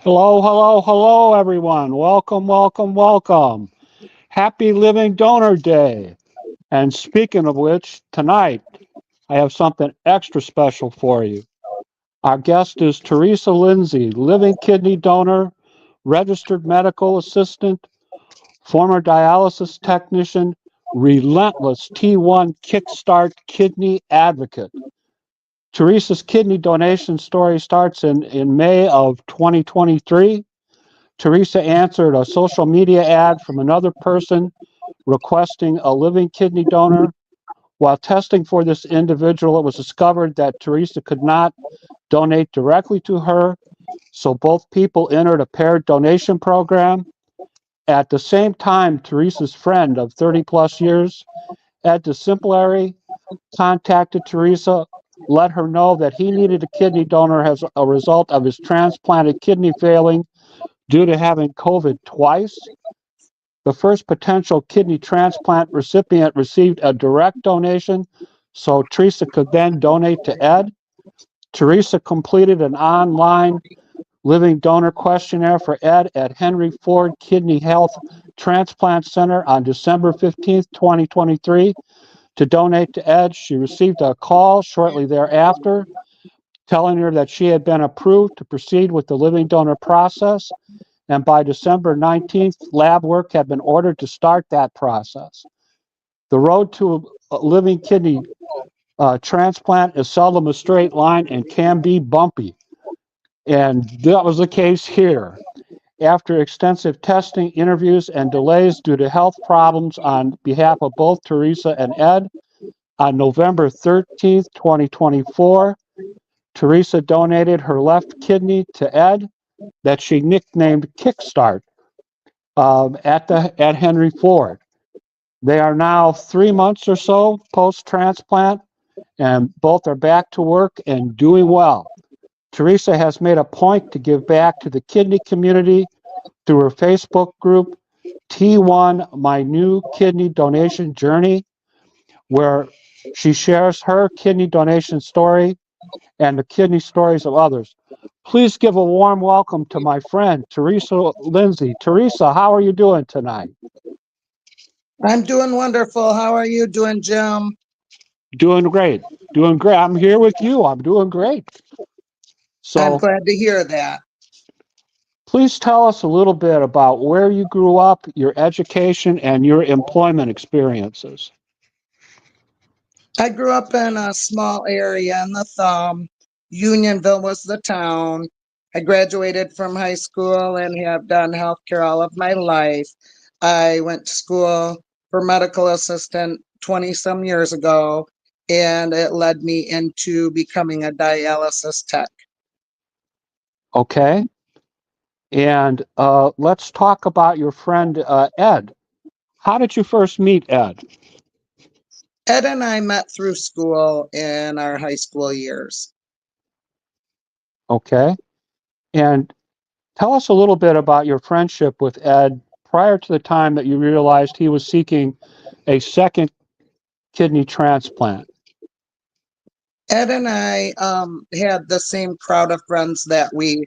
Hello, hello, hello, everyone. Welcome, welcome, welcome. Happy Living Donor Day. And speaking of which, tonight I have something extra special for you. Our guest is Treasa Linsay, living kidney donor, registered medical assistant, former dialysis technician, relentless T1 Kickstart kidney advocate. Treasa's kidney donation story starts in May of 2023. Treasa answered a social media ad from another person requesting a living kidney donor. While testing for this individual, it was discovered that Treasa could not donate directly to her, so both people entered a paired donation program. At the same time, Treasa's friend of 30 plus years, Ed DeSimplary, contacted Treasa, let her know that he needed a kidney donor as a result of his transplanted kidney failing due to having COVID twice. The first potential kidney transplant recipient received a direct donation, so Treasa could then donate to Ed. Treasa completed an online living donor questionnaire for Ed at Henry Ford Kidney Health Transplant Center on December 15th, 2023. To donate to Ed, she received a call shortly thereafter telling her that she had been approved to proceed with the living donor process, and by December 19th, lab work had been ordered to start that process. The road to a living kidney transplant is seldom a straight line and can be bumpy. And that was the case here. After extensive testing, interviews, and delays due to health problems on behalf of both Treasa and Ed, on November 13th, 2024, Treasa donated her left kidney to Ed that she nicknamed Kickstart at Henry Ford. They are now 3 months or so post transplant, and both are back to work and doing well. Treasa has made a point to give back to the kidney community through her Facebook group, T1 My New Kidney Donation Journey, where she shares her kidney donation story and the kidney stories of others. Please give a warm welcome to my friend, Treasa Linsay. Treasa, how are you doing tonight? I'm doing wonderful. How are you doing, Jim? Doing great. Doing great. I'm here with you. I'm doing great. I'm So glad to hear that. please tell us a little bit about where you grew up, your education, and your employment experiences. I grew up in a small area in the Thumb. Unionville was the town. I graduated from high school and have done healthcare all of my life. I went to school for medical assistant 20 some years ago, and it led me into becoming a dialysis tech. Okay. And let's talk about your friend Ed. How did you first meet Ed? Ed and I met through school in our high school years. Okay. And tell us a little bit about your friendship with Ed prior to the time that you realized he was seeking a second kidney transplant. Ed and I had the same crowd of friends that we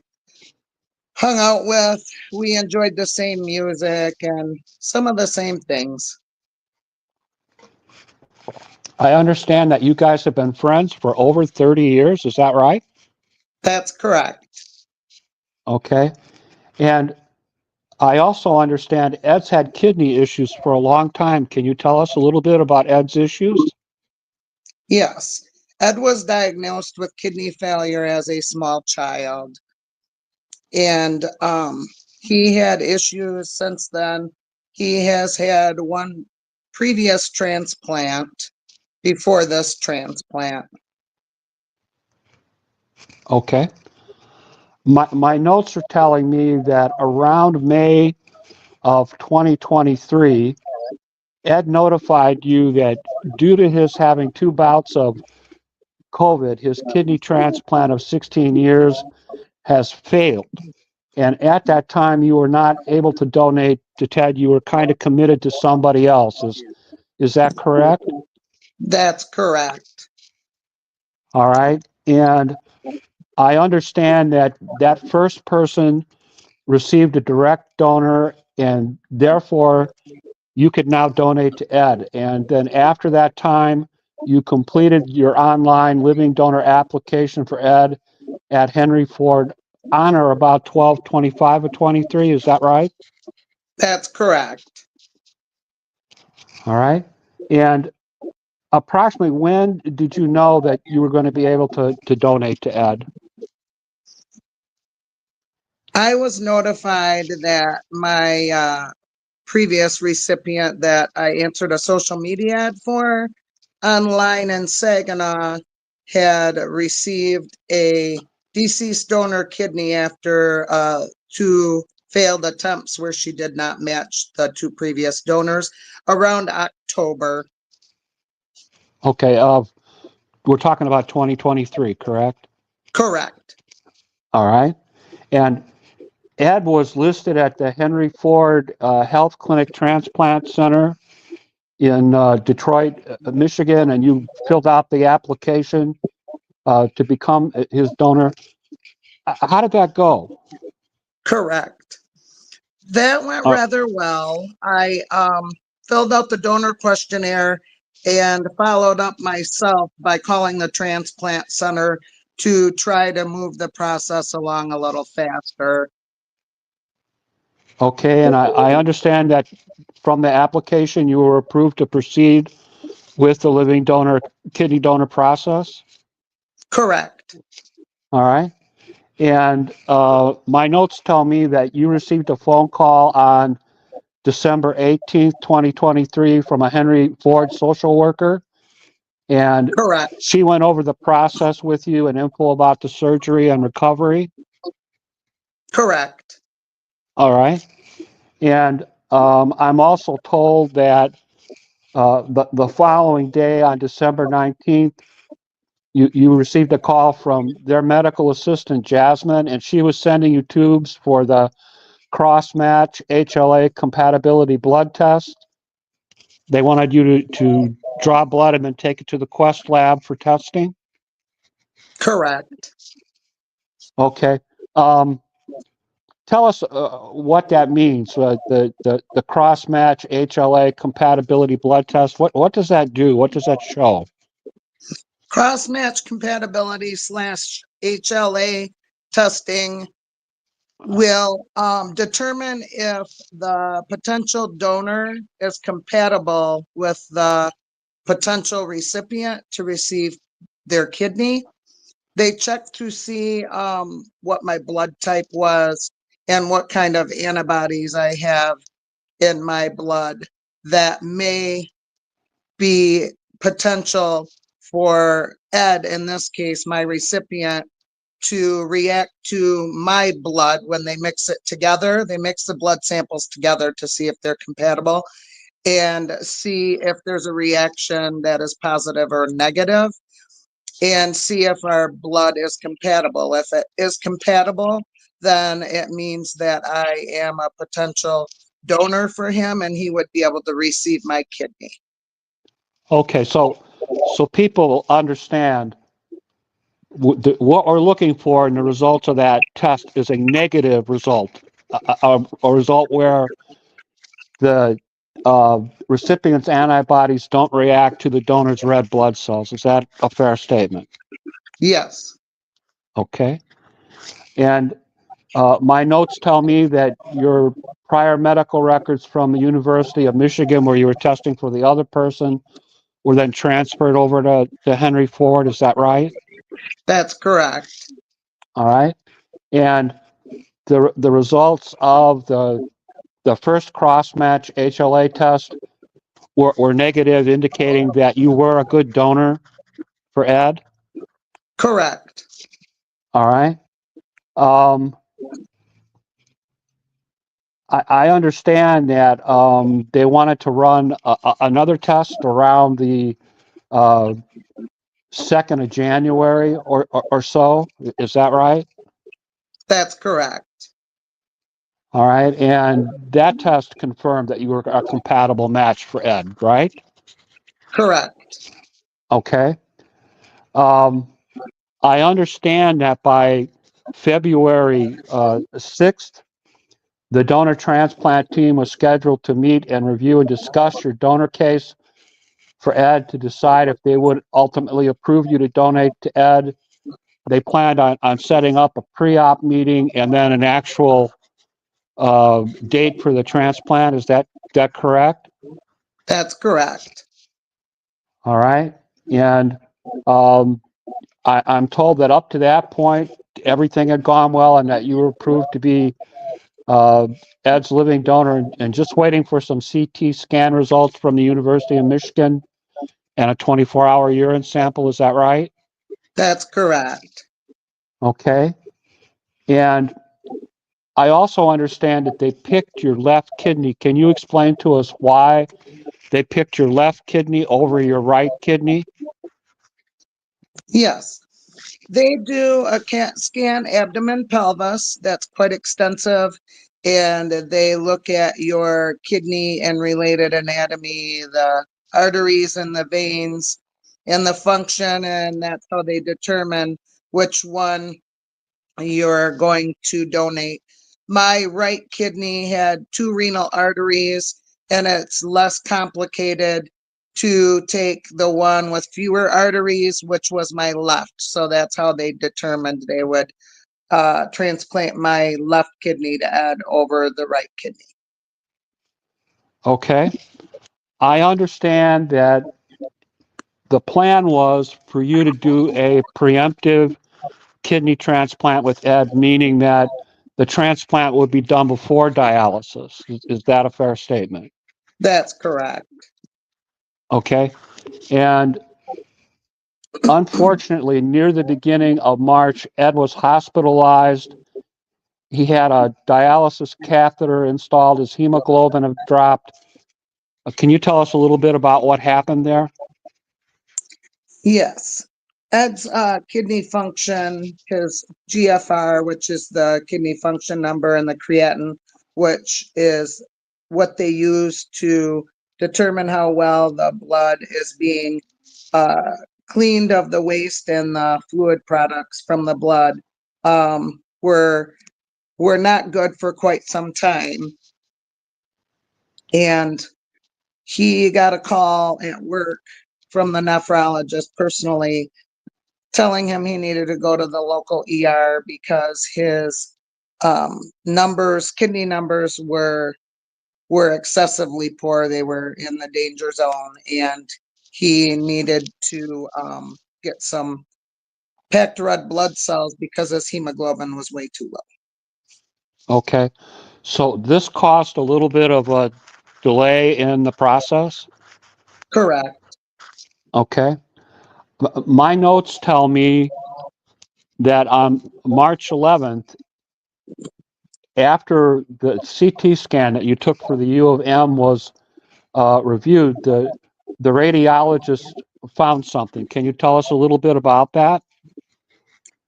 hung out with. We enjoyed the same music and some of the same things. I understand that you guys have been friends for over 30 years. Is that right? That's correct. Okay. And I also understand Ed's had kidney issues for a long time. Can you tell us a little bit about Ed's issues? Yes. Ed was diagnosed with kidney failure as a small child, and he had issues since then. He has had one previous transplant before this transplant. Okay. My notes are telling me that around May of 2023, Ed notified you that due to his having two bouts of COVID, his kidney transplant of 16 years has failed. And at that time, you were not able to donate to Ted. You were kind of committed to somebody else. Is that correct? That's correct. All right. And I understand that that first person received a direct donor, and therefore you could now donate to Ed. And then after that time, you completed your online living donor application for Ed at Henry Ford on or about 12/25 of 23. Is that right? That's correct. All right. And approximately when did you know that you were going to be able to donate to Ed? I was notified that my previous recipient that I answered a social media ad for online in Saginaw had received a deceased donor kidney after two failed attempts where she did not match the two previous donors around October. Okay. We're talking about 2023, correct? Correct. All right. And Ed was listed at the Henry Ford Health Clinic Transplant Center in Detroit, Michigan, and you filled out the application to become his donor. How did that go? Correct. That went Uh, rather well. I filled out the donor questionnaire and followed up myself by calling the transplant center to try to move the process along a little faster. okay, and I understand that from the application you were approved to proceed with the living donor kidney donor process. Correct. All right. And my notes tell me that you received a phone call on December 18th, 2023, from a Henry Ford social worker. And Correct. she went over the process with you and info about the surgery and recovery. Correct. All right. And I'm also told that the following day on December 19th, you received a call from their medical assistant, Jasmine, and she was sending you tubes for the cross-match HLA compatibility blood test. They wanted you to draw blood and then take it to the Quest lab for testing. Correct. Okay. Tell us what that means. The cross-match HLA compatibility blood test. What does that do? What does that show? Cross match compatibility / HLA testing will determine if the potential donor is compatible with the potential recipient to receive their kidney. They checked to see what my blood type was and what kind of antibodies I have in my blood that may be potential for Ed, in this case, my recipient, to react to my blood when they mix it together. They mix the blood samples together to see if they're compatible and see if there's a reaction that is positive or negative, and see if our blood is compatible. If it is compatible, then it means that I am a potential donor for him and he would be able to receive my kidney. Okay, so people understand what we're looking for in the results of that test is a negative result, a result where the recipient's antibodies don't react to the donor's red blood cells. Is that a fair statement? Yes. Okay. And my notes tell me that your prior medical records from the University of Michigan, where you were testing for the other person, were then transferred over to Henry Ford. Is that right? That's correct. All right. And the results of the first cross-match HLA test were negative, indicating that you were a good donor for Ed. Correct. All right. I understand that they wanted to run another test around the 2nd of January or so. Is that right? That's correct. All right. And that test confirmed that you were a compatible match for Ed, right? Correct. Okay. I understand that by February 6th, the donor transplant team was scheduled to meet and review and discuss your donor case for Ed to decide if they would ultimately approve you to donate to Ed. They planned on setting up a pre-op meeting and then an actual date for the transplant. Is that correct? That's correct. All right. And I'm told that up to that point, everything had gone well and that you were approved to be Ed's living donor and just waiting for some CT scan results from the University of Michigan and a 24-hour urine sample. Is that right? That's correct. Okay. And I also understand that they picked your left kidney. Can you explain to us why they picked your left kidney over your right kidney? Yes. They do a CAT scan abdomen pelvis that's quite extensive, and they look at your kidney and related anatomy, the arteries and the veins and the function, and that's how they determine which one you're going to donate. My right kidney had two renal arteries, and it's less complicated to take the one with fewer arteries, which was my left. So that's how they determined they would transplant my left kidney to add over the right kidney. Okay. I understand that the plan was for you to do a preemptive kidney transplant with Ed, meaning that the transplant would be done before dialysis. Is that a fair statement? That's correct. Okay. And unfortunately, near the beginning of March, Ed was hospitalized. He had a dialysis catheter installed. His hemoglobin had dropped. Can you tell us a little bit about what happened there? Yes. Ed's kidney function, his GFR, which is the kidney function number, and the creatinine, which is what they use to determine how well the blood is being cleaned of the waste and the fluid products from the blood, were not good for quite some time. And he got a call at work from the nephrologist personally telling him he needed to go to the local ER because his kidney numbers were excessively poor. They were in the danger zone, and he needed to get some packed red blood cells because his hemoglobin was way too low. Okay. So this caused a little bit of a delay in the process? Correct. Okay. My notes tell me that on March 11th, after the CT scan that you took for the U of M was reviewed, the radiologist found something. Can you tell us a little bit about that?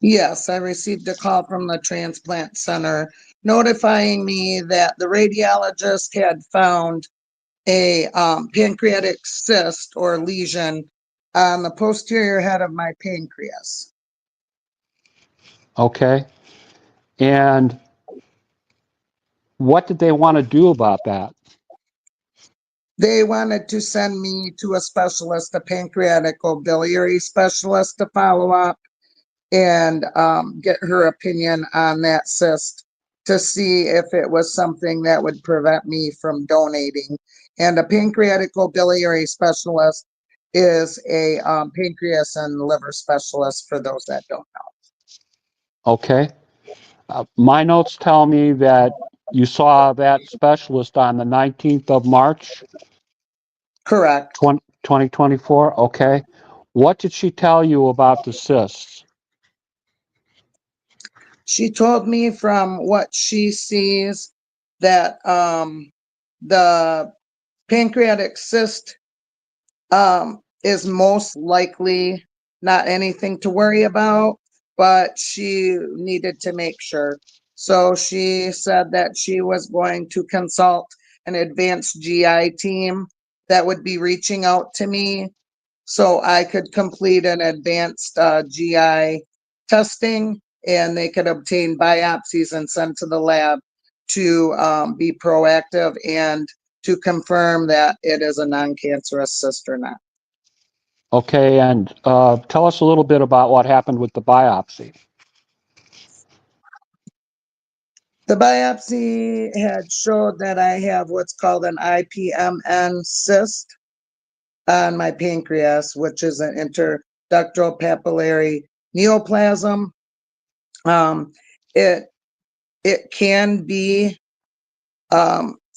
Yes, I received a call from the transplant center notifying me that the radiologist had found a pancreatic cyst or lesion on the posterior head of my pancreas. Okay. And what did they want to do about that? They wanted to send me to a specialist, a pancreatic biliary specialist, to follow up and get her opinion on that cyst to see if it was something that would prevent me from donating. And a pancreatic biliary specialist is a pancreas and liver specialist for those that don't know. Okay. My notes tell me that you saw that specialist on the 19th of March, Correct. 2024. Okay. What did she tell you about the cysts? She told me from what she sees that the pancreatic cyst is most likely not anything to worry about, but she needed to make sure. So she said that she was going to consult an advanced GI team that would be reaching out to me so I could complete an advanced GI testing, and they could obtain biopsies and send to the lab to be proactive and to confirm that it is a non-cancerous cyst or not. Okay, and tell us a little bit about what happened with the biopsy. The biopsy had showed that I have what's called an IPMN cyst on my pancreas, which is an interductal papillary neoplasm. It can be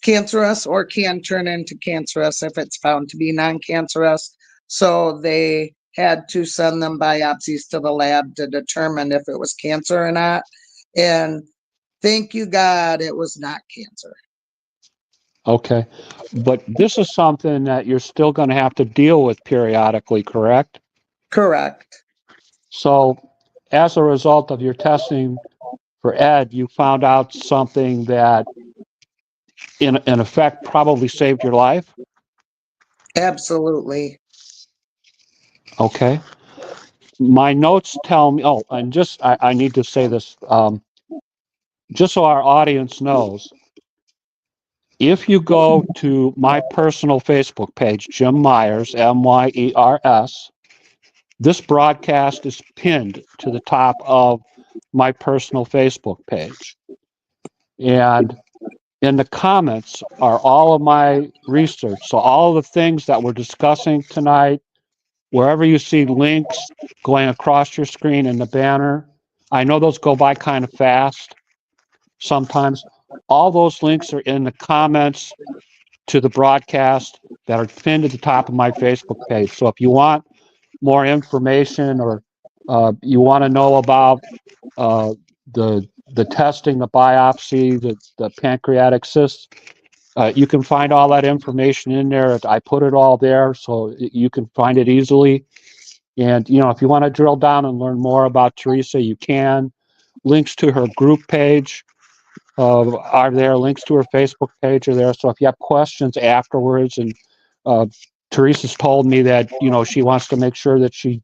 cancerous or can turn into cancerous if it's found to be non-cancerous. So they had to send them biopsies to the lab to determine if it was cancer or not. And thank you, God, it was not cancer. Okay, but this is something that you're still going to have to deal with periodically, correct? Correct. So, as a result of your testing for Ed, you found out something that, in effect, probably saved your life? Absolutely. Okay. My notes tell me, oh, and just, I need to say this, just so our audience knows, if you go to my personal Facebook page, Jim Myers, Myers, this broadcast is pinned to the top of my personal Facebook page. And in the comments are all of my research. So all of the things that we're discussing tonight, wherever you see links going across your screen in the banner, I know those go by kind of fast sometimes. All those links are in the comments to the broadcast that are pinned at the top of my Facebook page. So if you want more information or you want to know about the testing, the biopsy, the pancreatic cysts, you can find all that information in there. I put it all there so you can find it easily. And, if you want to drill down and learn more about Treasa, you can. Links to her group page are there. Links to her Facebook page are there. So if you have questions afterwards, and Teresa's told me that, she wants to make sure that she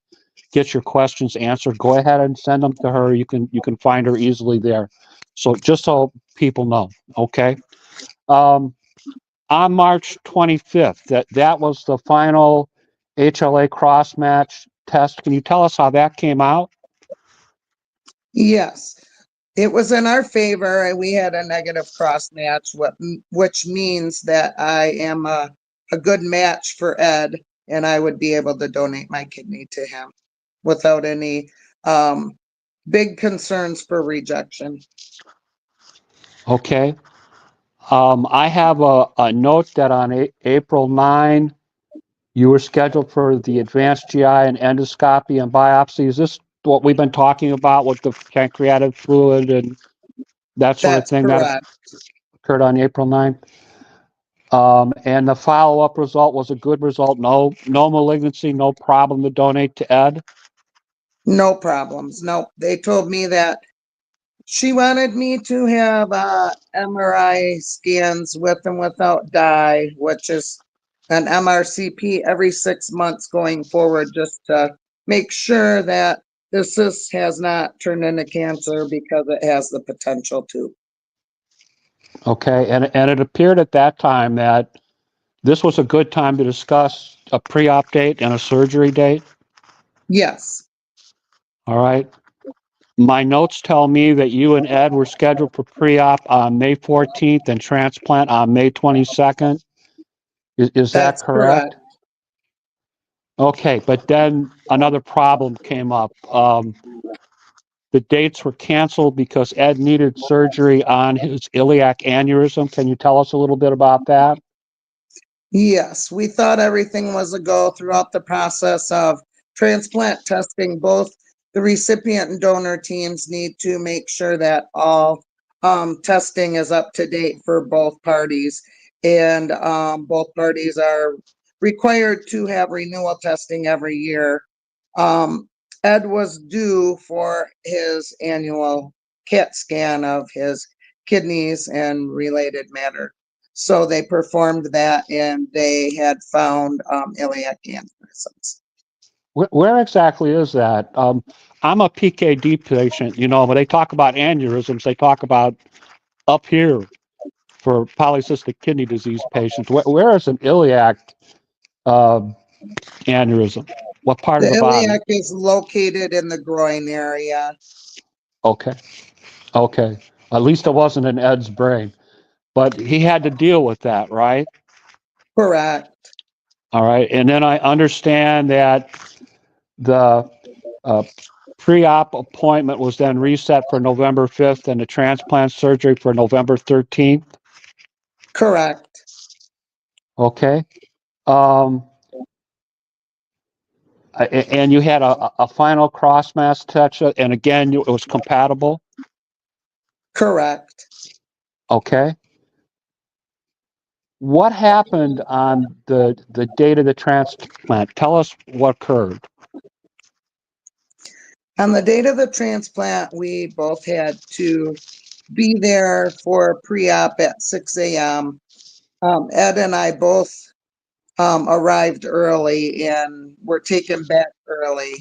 gets your questions answered, go ahead and send them to her. You can find her easily there. So just so people know, okay? On March 25th, that was the final HLA cross match test. Can you tell us how that came out? Yes. It was in our favor. We had a negative cross match, which means that I am a good match for Ed, and I would be able to donate my kidney to him without any big concerns for rejection. Okay. I have a note that on April 9, you were scheduled for the advanced GI and endoscopy and biopsy. Is this what we've been talking about with the pancreatic fluid and that sort of That's thing that correct. occurred on April 9th? And the follow-up result was a good result. No malignancy, no problem to donate to Ed. No problems. No, they told me that she wanted me to have MRI scans with and without dye, which is an MRCP every 6 months going forward, just to make sure that the cyst has not turned into cancer, because it has the potential to. Okay, and it appeared at that time that this was a good time to discuss a pre-op date and a surgery date. Yes. All right. My notes tell me that you and Ed were scheduled for pre-op on May 14th and transplant on May 22nd. Is that That's correct. correct? Okay, but then another problem came up. The dates were canceled because Ed needed surgery on his iliac aneurysm. Can you tell us a little bit about that? Yes, we thought everything was a go throughout the process of transplant testing. Both the recipient and donor teams need to make sure that all testing is up to date for both parties. And both parties are required to have renewal testing every year. Ed was due for his annual CAT scan of his kidneys and related matter. So they performed that, and they had found iliac aneurysms. Where exactly is that? I'm a PKD patient, but they talk about aneurysms. They talk about up here for polycystic kidney disease patients. Where is an iliac uh, aneurysm? What part The of the body? iliac is located in the groin area. Okay. Okay. At least it wasn't in Ed's brain. But he had to deal with that, right? Correct. All right. And then I understand that the uh, pre-op appointment was then reset for November 5th and the transplant surgery for November 13th. Correct. Okay. Um, and you had a final cross mass touch, and again, it was compatible. Correct. Okay. What happened on the date of the transplant? Tell us what occurred. On the date of the transplant, we both had to be there for pre-op at 6 a.m. Ed and I both arrived early and were taken back early.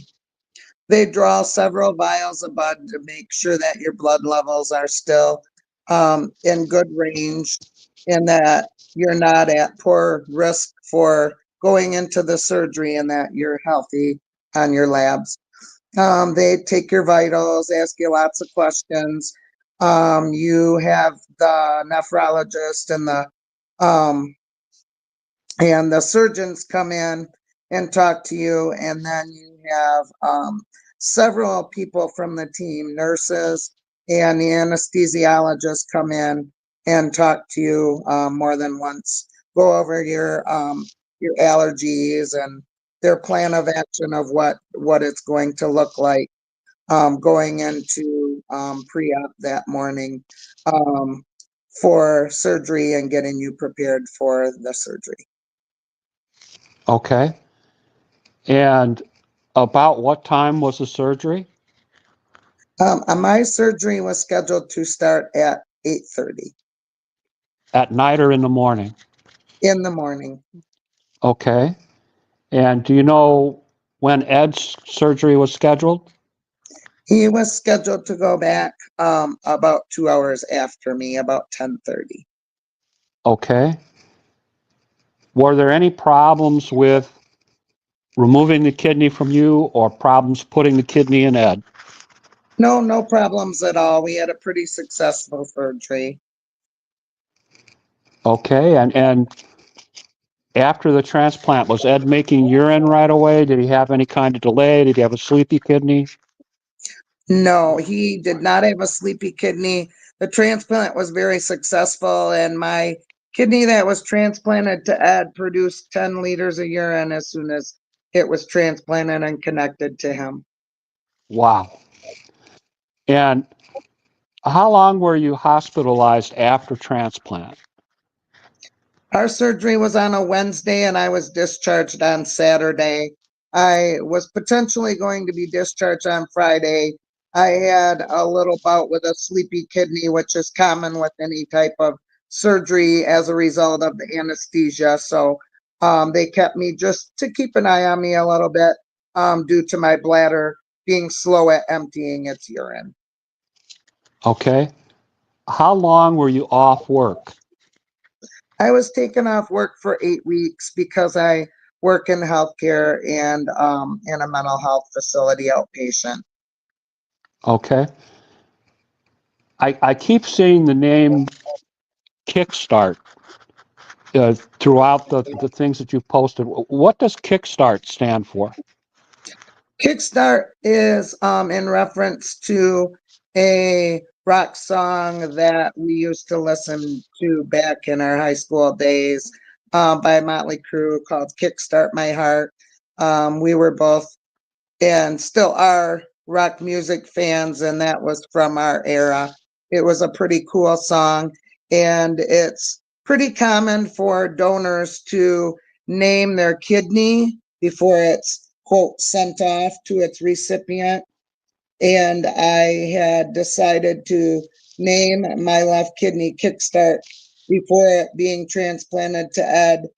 They draw several vials of blood to make sure that your blood levels are still in good range and that you're not at poor risk for going into the surgery and that you're healthy on your labs. They take your vitals, ask you lots of questions. You have the nephrologist um, and the surgeons come in and talk to you, and then you have several people from the team, nurses and the anesthesiologist, come in and talk to you more than once, go over your allergies and their plan of action of what it's going to look like going into pre-op that morning for surgery and getting you prepared for the surgery. Okay. And about what time was the surgery? My surgery was scheduled to start at 8:30 At night or in the morning? in the morning. Okay. And do you know when Ed's surgery was scheduled? He was scheduled to go back about 2 hours after me, about 10:30. Okay. Were there any problems with removing the kidney from you or problems putting the kidney in Ed? No, no problems at all. We had a pretty successful surgery. Okay. And after the transplant, was Ed making urine right away? Did he have any kind of delay? Did he have a sleepy kidney? No, he did not have a sleepy kidney. The transplant was very successful, and my kidney that was transplanted to Ed produced 10 liters of urine as soon as it was transplanted and connected to him. Wow. And how long were you hospitalized after transplant? Our surgery was on a Wednesday, and I was discharged on Saturday. I was potentially going to be discharged on Friday. I had a little bout with a sleepy kidney, which is common with any type of surgery as a result of the anesthesia. So they kept me just to keep an eye on me a little bit due to my bladder being slow at emptying its urine. Okay. How long were you off work? I was taken off work for 8 weeks because I work in healthcare and in a mental health facility outpatient. Okay. I keep seeing the name Kickstart throughout the things that you've posted. What does Kickstart stand for? Kickstart is in reference to a rock song that we used to listen to back in our high school days by Motley Crue called Kickstart My Heart. We were both and still are rock music fans, and that was from our era. It was a pretty cool song, and it's pretty common for donors to name their kidney before it's, quote, sent off to its recipient. And I had decided to name my left kidney Kickstart before it being transplanted to Ed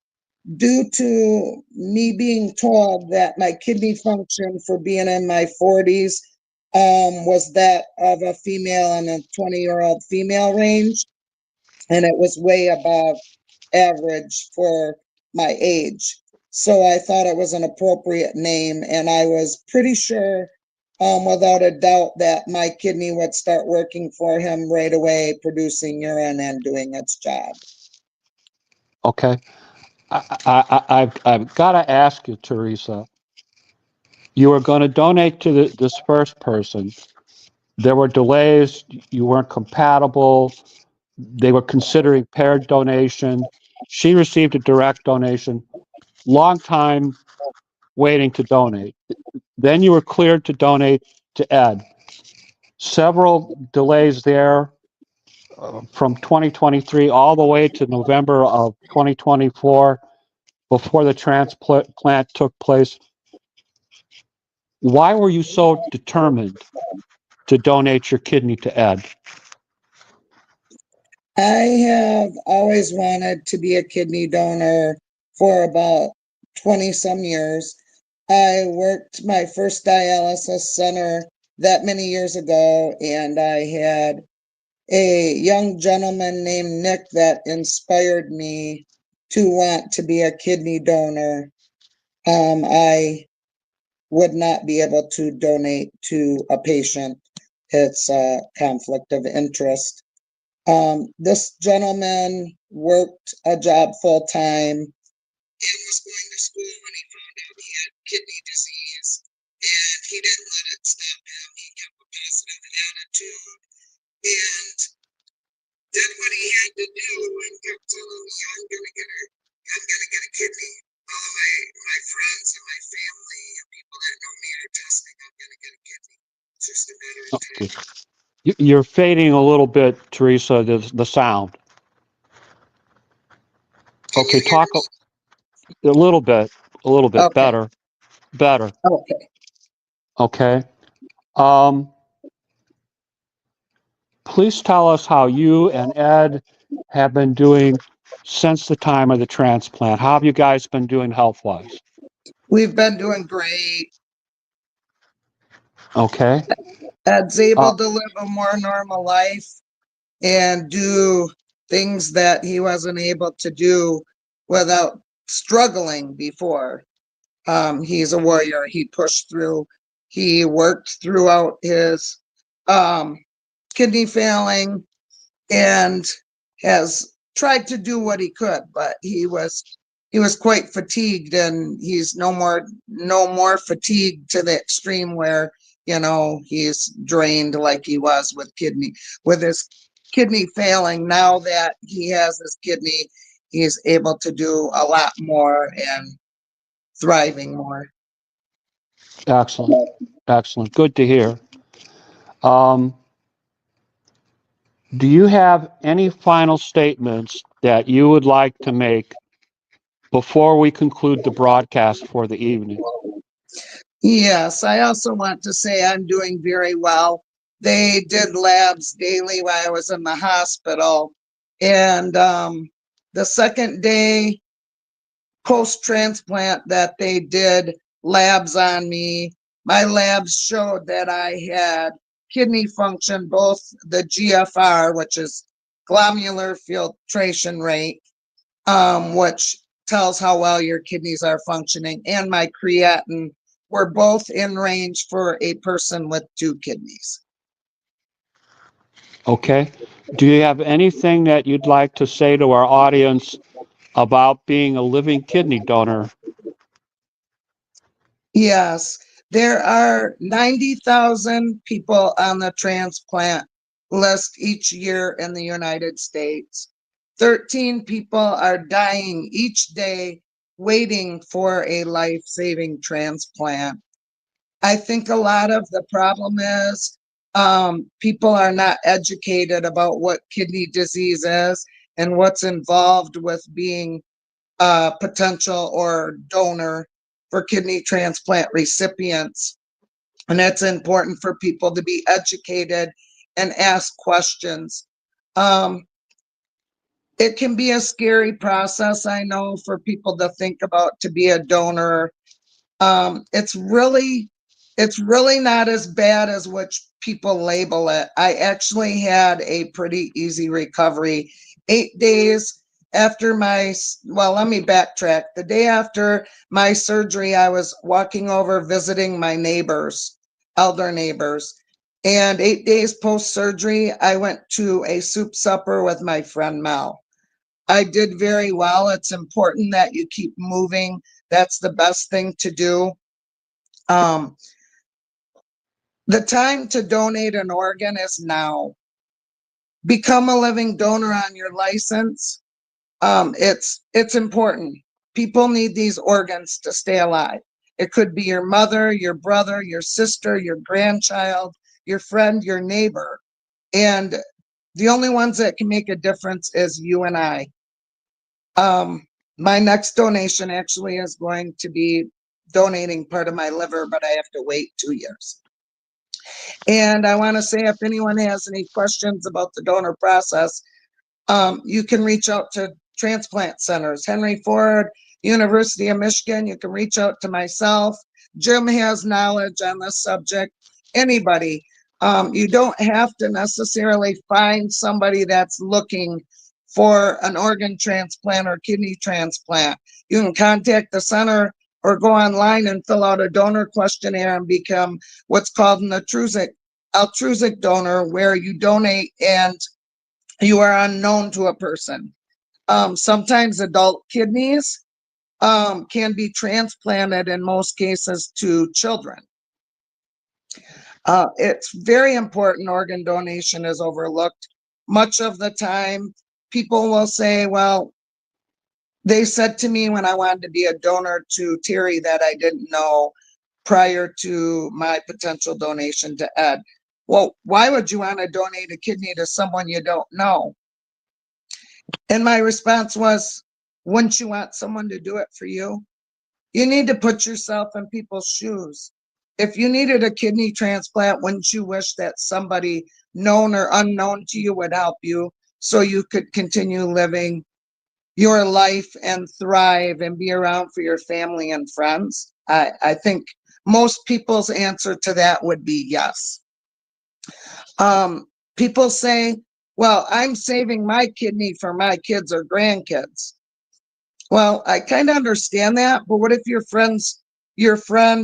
due to me being told that my kidney function for being in my 40s was that of a female in a 20-year-old female range. and it was way above average for my age. So I thought it was an appropriate name, and I was pretty sure, without a doubt, that my kidney would start working for him right away, producing urine and doing its job. Okay. I've got to ask you, Treasa. You were going to donate to this first person. There were delays. You weren't compatible. They were considering paired donation. She received a direct donation. Long time waiting to donate. Then you were cleared to donate to Ed. Several delays there from 2023 all the way to November of 2024 before the transplant took place. Why were you so determined to donate your kidney to Ed? I have always wanted to be a kidney donor for about 20 some years. I worked my first dialysis center that many years ago, and I had a young gentleman named Nick that inspired me to want to be a kidney donor. I would not be able to donate to a patient. It's a conflict of interest. This gentleman worked a job full time and was going to school when he found out he had kidney disease, and he didn't let it stop him. He kept a positive attitude and did what he had to do and kept telling me, I'm gonna get a kidney. All my friends and my family and people that know me are testing, I'm gonna get a kidney. It's just a matter of Okay. time. You're fading a little bit, Treasa, the sound. Can you Okay, hear talk me? a little bit Okay. better. Okay. Okay. Um, please tell us how you and Ed have been doing since the time of the transplant. How have you guys been doing health-wise? We've been doing great. Okay. Ed's Uh, able to live a more normal life and do things that he wasn't able to do without struggling before. He's a warrior. He pushed through. He worked throughout his um, kidney failing and has tried to do what he could, but he was quite fatigued, and he's no more fatigued to the extreme where, he's drained like he was with his kidney failing. Now that he has his kidney, he's able to do a lot more and thriving more. excellent. Excellent. Good to hear. Um, do you have any final statements that you would like to make before we conclude the broadcast for the evening? Yes, I also want to say I'm doing very well. They did labs daily while I was in the hospital. And the second day post transplant that they did labs on me, my labs showed that I had kidney function, both the GFR, which is glomerular filtration rate, which tells how well your kidneys are functioning, and my creatinine were both in range for a person with two kidneys. Okay. Do you have anything that you'd like to say to our audience about being a living kidney donor? Yes, there are 90,000 people on the transplant list each year in the United States. 13 people are dying each day waiting for a life-saving transplant. I think a lot of the problem is people are not educated about what kidney disease is and what's involved with being a potential or donor for kidney transplant recipients. And it's important for people to be educated and ask questions. Um, it can be a scary process, I know, for people to think about to be a donor. It's really not as bad as what people label it. I actually had a pretty easy recovery 8 days after well, let me backtrack. The day after my surgery, I was walking over visiting my neighbors, elder neighbors. And 8 days post-surgery, I went to a soup supper with my friend Mel. I did very well. It's important that you keep moving. That's the best thing to do. The time to donate an organ is now. Become a living donor on your license. It's important. People need these organs to stay alive. It could be your mother, your brother, your sister, your grandchild, your friend, your neighbor. And the only ones that can make a difference is you and I. My next donation actually is going to be donating part of my liver, but I have to wait 2 years. And I want to say, if anyone has any questions about the donor process, you can reach out to transplant centers, Henry Ford, University of Michigan. You can reach out to myself. Jim has knowledge on this subject. Anybody. You don't have to necessarily find somebody that's looking for an organ transplant or kidney transplant. You can contact the center or go online and fill out a donor questionnaire and become what's called an altruistic donor, where you donate and you are unknown to a person. Sometimes adult kidneys can be transplanted in most cases to children. It's very important. Organ donation is overlooked. Much of the time, people will say, well, they said to me when I wanted to be a donor to Terry that I didn't know prior to my potential donation to Ed. Well, why would you want to donate a kidney to someone you don't know? And my response was, wouldn't you want someone to do it for you? You need to put yourself in people's shoes. If you needed a kidney transplant, wouldn't you wish that somebody known or unknown to you would help you so you could continue living your life and thrive and be around for your family and friends? I think most people's answer to that would be yes. People say, well, I'm saving my kidney for my kids or grandkids. Well, I kind of understand that, but what if your friend,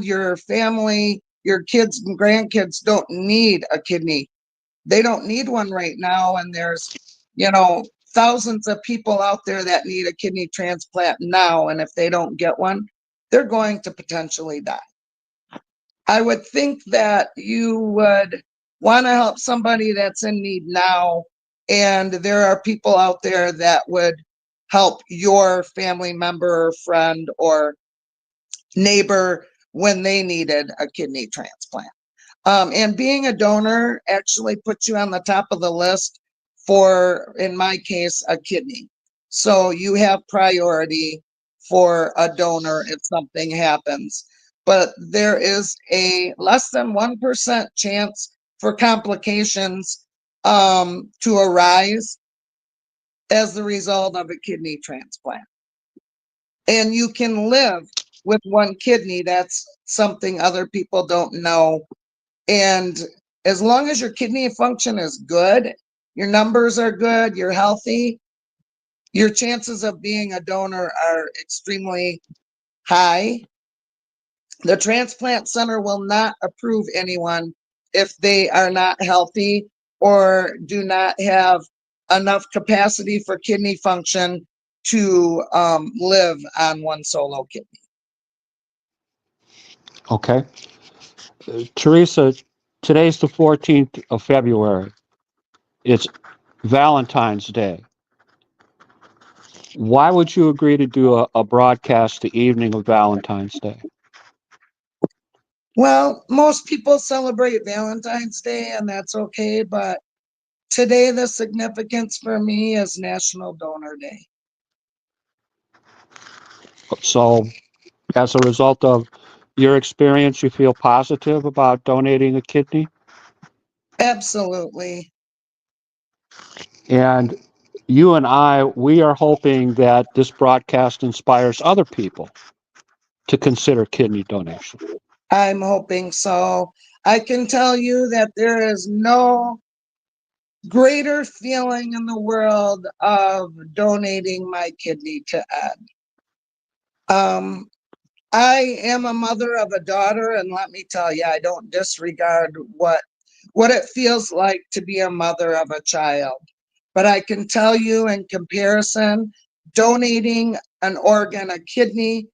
your family, your kids and grandkids don't need a kidney? They don't need one right now, and there's, thousands of people out there that need a kidney transplant now, and if they don't get one, they're going to potentially die. I would think that you would want to help somebody that's in need now, and there are people out there that would help your family member or friend or neighbor when they needed a kidney transplant. And being a donor actually puts you on the top of the list for, in my case, a kidney. So you have priority for a donor if something happens. But there is a less than 1% chance for complications to arise as the result of a kidney transplant. And you can live with one kidney. That's something other people don't know. And as long as your kidney function is good, your numbers are good, you're healthy, your chances of being a donor are extremely high. The transplant center will not approve anyone if they are not healthy or do not have enough capacity for kidney function to live on one solo kidney. Okay. Treasa, today's the 14th of February. It's Valentine's Day. Why would you agree to do a broadcast the evening of Valentine's Day? Well, most people celebrate Valentine's Day, and that's okay, but today the significance for me is National Donor Day. So, as a result of your experience, you feel positive about donating a kidney? Absolutely. And you and I, we are hoping that this broadcast inspires other people to consider kidney donation. I'm hoping so. I can tell you that there is no greater feeling in the world of donating my kidney to Ed. I am a mother of a daughter, and let me tell you, I don't disregard what it feels like to be a mother of a child. But I can tell you in comparison, donating an organ, a kidney,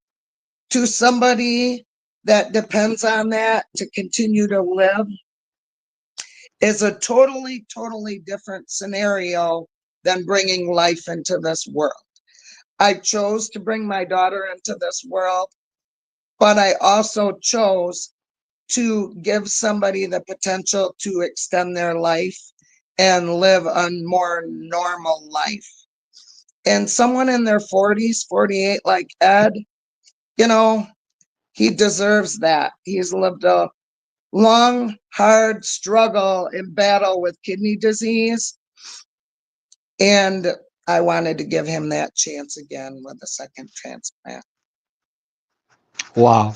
to somebody that depends on that to continue to live is a totally, totally different scenario than bringing life into this world. I chose to bring my daughter into this world, but I also chose to give somebody the potential to extend their life and live a more normal life. And someone in their 40s, 48, like Ed, you know, he deserves that. He's lived a long, hard struggle and battle with kidney disease. And I wanted to give him that chance again with a second transplant. Wow.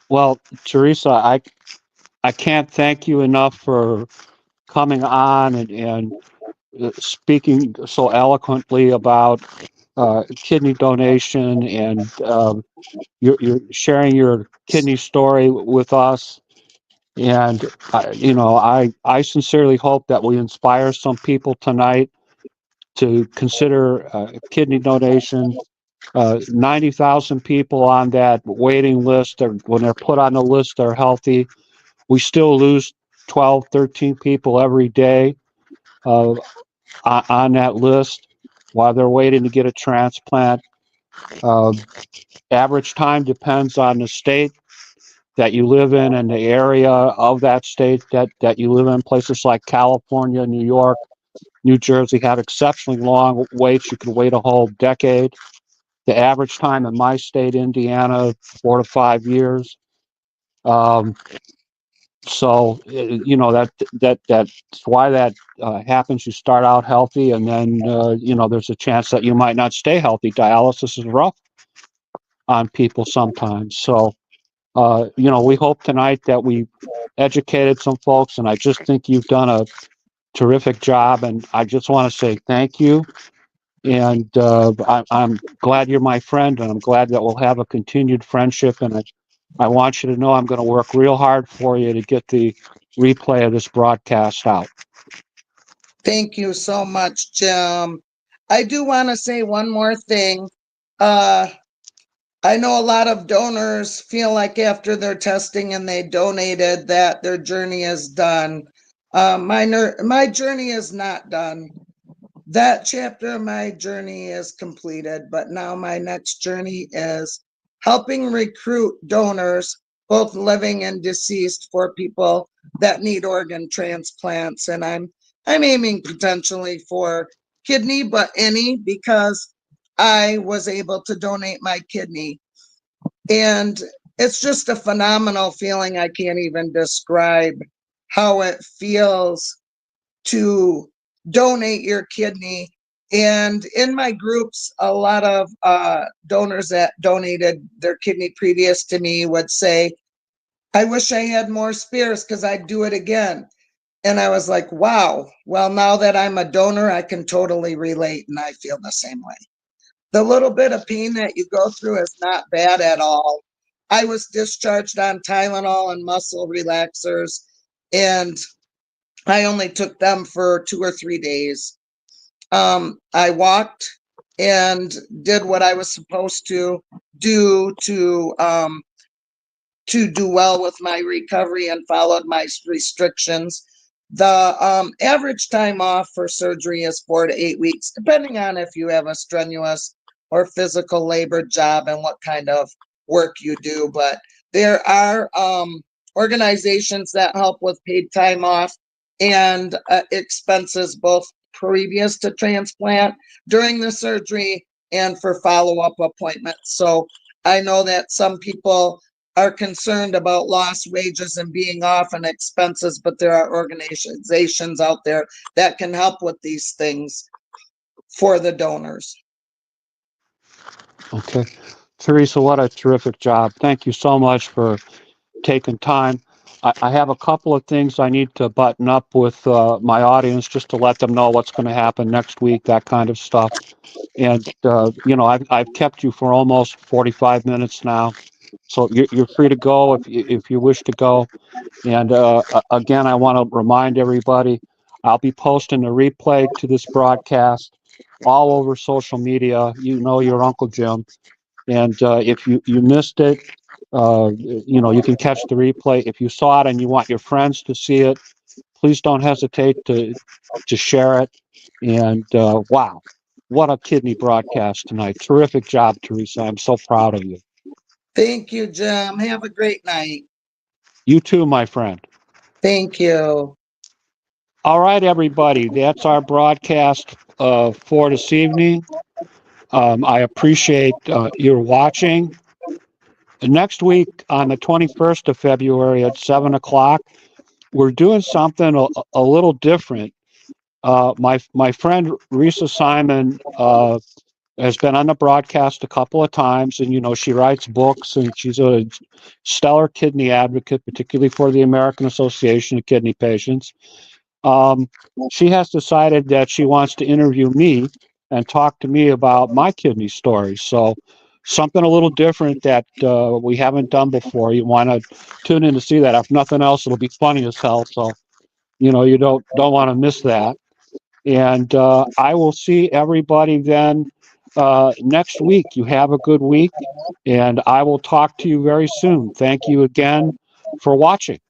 Well, Treasa, I can't thank you enough for coming on and speaking so eloquently about kidney donation and you're sharing your kidney story with us. And I sincerely hope that we inspire some people tonight to consider kidney donation. 90,000 people on that waiting list. When they're put on the list, they're healthy. We still lose 12, 13 people every day uh, on that list while they're waiting to get a transplant. Uh, Average time depends on the state that you live in and the area of that state that you live in. Places like California, New York, New Jersey have exceptionally long waits. You can wait a whole decade. The average time in my state, Indiana, 4 to 5 years. Um, that's why that happens. You start out healthy, and then there's a chance that you might not stay healthy. Dialysis is rough on people sometimes. So we hope tonight that we educated some folks, and I just think you've done a terrific job. And I just want to say thank you. And I'm glad you're my friend, and I'm glad that we'll have a continued friendship. And I want you to know I'm going to work real hard for you to get the replay of this broadcast out. Thank you so much, Jim. I do want to say one more thing. I know a lot of donors feel like after their testing and they donated that their journey is done. My journey is not done. That chapter of my journey is completed, but now my next journey is helping recruit donors, both living and deceased, for people that need organ transplants. And I'm aiming potentially for kidney, but any, because I was able to donate my kidney. And it's just a phenomenal feeling. I can't even describe how it feels to donate your kidney. And in my groups, a lot of donors that donated their kidney previous to me would say, I wish I had more spares because I'd do it again. And I was like, wow, well, now that I'm a donor, I can totally relate, and I feel the same way. The little bit of pain that you go through is not bad at all. I was discharged on Tylenol and muscle relaxers, and I only took them for 2 or 3 days. I walked and did what I was supposed to do to do well with my recovery and followed my restrictions. The average time off for surgery is 4 to 8 weeks, depending on if you have a strenuous or physical labor job and what kind of work you do. But there are organizations that help with paid time off and expenses, both previous to transplant, during the surgery, and for follow-up appointments. So I know that some people are concerned about lost wages and being off and expenses, but there are organizations out there that can help with these things for the donors. Okay. Treasa, what a terrific job. Thank you so much for taking time. I have a couple of things I need to button up with my audience just to let them know what's going to happen next week, that kind of stuff. And I've kept you for almost 45 minutes now, so you're free to go if you wish to go. And again, I want to remind everybody, I'll be posting a replay to this broadcast all over social media. You know your Uncle Jim. And if you missed it, you can catch the replay. If you saw it and you want your friends to see it, please don't hesitate to share it. And wow, what a kidney broadcast tonight. Terrific job, Treasa. I'm so proud of you. Thank you, Jim. Have a great night. You too, my friend. Thank you. All right, everybody. That's our broadcast for this evening. I appreciate your watching. Next week, on the 21st of February at 7 o'clock, we're doing something a little different. My friend Risa Simon has been on the broadcast a couple of times, and she writes books, and she's a stellar kidney advocate, particularly for the American Association of Kidney Patients. She has decided that she wants to interview me and talk to me about my kidney story. So something a little different that we haven't done before. You want to tune in to see that. If nothing else, it'll be funny as hell. So you don't want to miss that. And I will see everybody then next week. You have a good week, and I will talk to you very soon. Thank you again for watching.